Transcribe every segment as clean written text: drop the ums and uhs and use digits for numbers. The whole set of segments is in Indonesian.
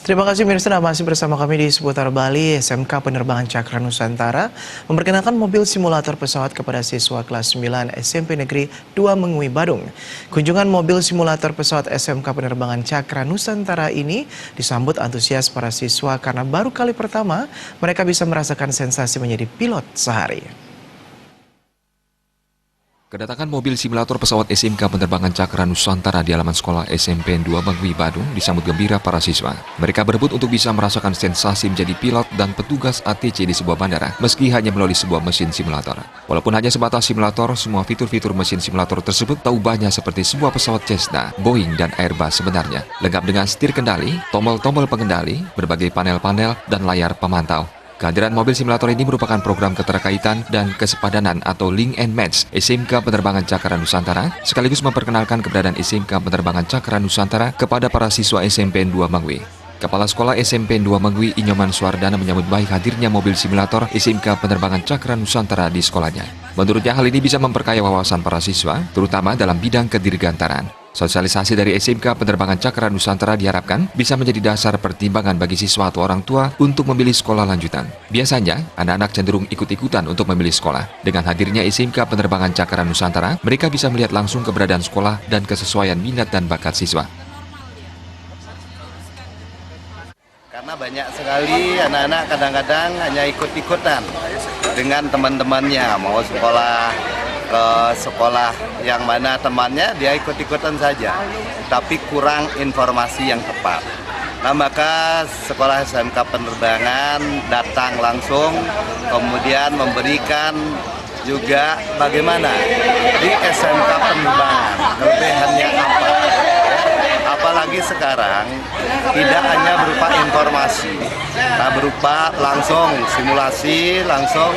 Terima kasih Mirsa, masih bersama kami di seputar Bali. SMK Penerbangan Cakra Nusantara memperkenalkan mobil simulator pesawat kepada siswa kelas 9 SMP Negeri 2 Mengui, Badung. Kunjungan mobil simulator pesawat SMK Penerbangan Cakra Nusantara ini disambut antusias para siswa karena baru kali pertama mereka bisa merasakan sensasi menjadi pilot sehari. Kedatangan mobil simulator pesawat SMK Penerbangan Cakra Nusantara di halaman sekolah SMP 2 Mengui, Badung disambut gembira para siswa. Mereka berebut untuk bisa merasakan sensasi menjadi pilot dan petugas ATC di sebuah bandara, meski hanya melalui sebuah mesin simulator. Walaupun hanya sebatas simulator, semua fitur-fitur mesin simulator tersebut tak ubahnya seperti sebuah pesawat Cessna, Boeing, dan Airbus sebenarnya. Lengkap dengan setir kendali, tombol-tombol pengendali, berbagai panel-panel, dan layar pemantau. Kehadiran mobil simulator ini merupakan program keterkaitan dan kesepadanan atau link and match SMK Penerbangan Cakra Nusantara, sekaligus memperkenalkan keberadaan SMK Penerbangan Cakra Nusantara kepada para siswa SMP 2 Mengui. Kepala Sekolah SMP 2 Mengui Inyoman Suardana menyambut baik hadirnya mobil simulator SMK Penerbangan Cakra Nusantara di sekolahnya. Menurutnya hal ini bisa memperkaya wawasan para siswa, terutama dalam bidang kedirgantaraan. Sosialisasi dari SMK Penerbangan Cakra Nusantara diharapkan bisa menjadi dasar pertimbangan bagi siswa atau orang tua untuk memilih sekolah lanjutan. Biasanya, anak-anak cenderung ikut-ikutan untuk memilih sekolah. Dengan hadirnya SMK Penerbangan Cakra Nusantara, mereka bisa melihat langsung keberadaan sekolah dan kesesuaian minat dan bakat siswa. Karena banyak sekali anak-anak kadang-kadang hanya ikut-ikutan dengan teman-temannya, mau sekolah ke sekolah yang mana temannya dia ikut-ikutan saja, tapi kurang informasi yang tepat. Nah, maka sekolah SMK Penerbangan datang langsung, kemudian memberikan juga bagaimana di SMK Penerbangan kelebihannya apa. Apalagi sekarang tidak hanya berupa informasi, nah berupa langsung simulasi, langsung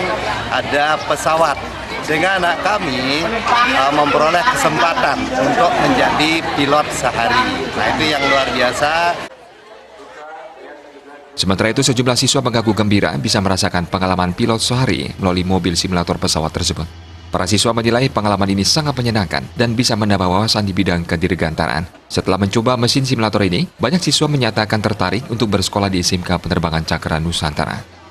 ada pesawat. Sehingga anak kami memperoleh kesempatan untuk menjadi pilot sehari. Nah, itu yang luar biasa. Sementara itu, sejumlah siswa mengaku gembira bisa merasakan pengalaman pilot sehari melalui mobil simulator pesawat tersebut. Para siswa menilai pengalaman ini sangat menyenangkan dan bisa menambah wawasan di bidang kedirgantaraan. Setelah mencoba mesin simulator ini, banyak siswa menyatakan tertarik untuk bersekolah di SMK Penerbangan Cakra Nusantara.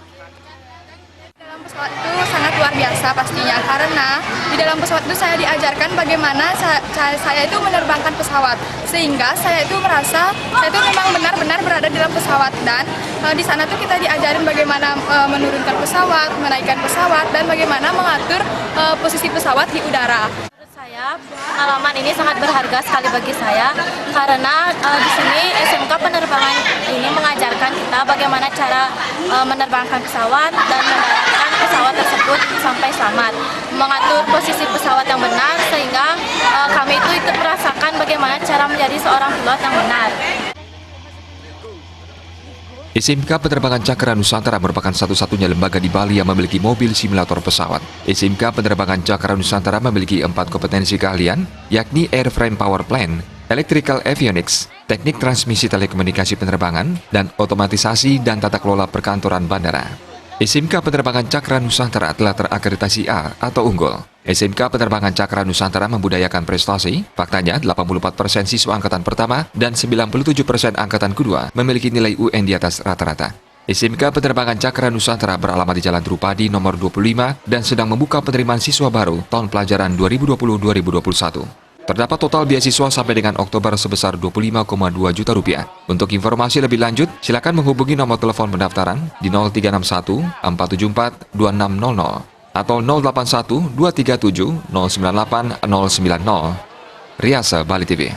Luar biasa pastinya, karena di dalam pesawat itu saya diajarkan bagaimana saya itu menerbangkan pesawat, sehingga saya itu merasa saya itu memang benar-benar berada di dalam pesawat, dan di sana tuh kita diajarin bagaimana menurunkan pesawat, menaikkan pesawat, dan bagaimana mengatur posisi pesawat di udara. Menurut saya pengalaman ini sangat berharga sekali bagi saya, karena di sini SMK Penerbangan ini mengajarkan kita bagaimana cara menerbangkan pesawat dan mendaratkan pesawat tersebut sampai selamat, mengatur posisi pesawat yang benar, sehingga kami itu ikut merasakan bagaimana cara menjadi seorang pilot yang benar. SMK Penerbangan Cakra Nusantara merupakan satu-satunya lembaga di Bali yang memiliki mobil simulator pesawat. SMK Penerbangan Cakra Nusantara memiliki 4 kompetensi keahlian, yakni Airframe Power Plant, Electrical Avionics, Teknik Transmisi Telekomunikasi Penerbangan, dan Otomatisasi dan Tata Kelola Perkantoran Bandara. SMK Penerbangan Cakra Nusantara telah terakreditasi A atau unggul. SMK Penerbangan Cakra Nusantara membudayakan prestasi. Faktanya, 84% siswa angkatan pertama dan 97% angkatan kedua memiliki nilai UN di atas rata-rata. SMK Penerbangan Cakra Nusantara beralamat di Jalan Drupadi nomor 25 dan sedang membuka penerimaan siswa baru tahun pelajaran 2020-2021. Terdapat total beasiswa sampai dengan Oktober sebesar 25,2 juta rupiah. Untuk informasi lebih lanjut, silakan menghubungi nomor telepon pendaftaran di 0361 474 2600 atau 081 237 098 090. Riasa Bali TV.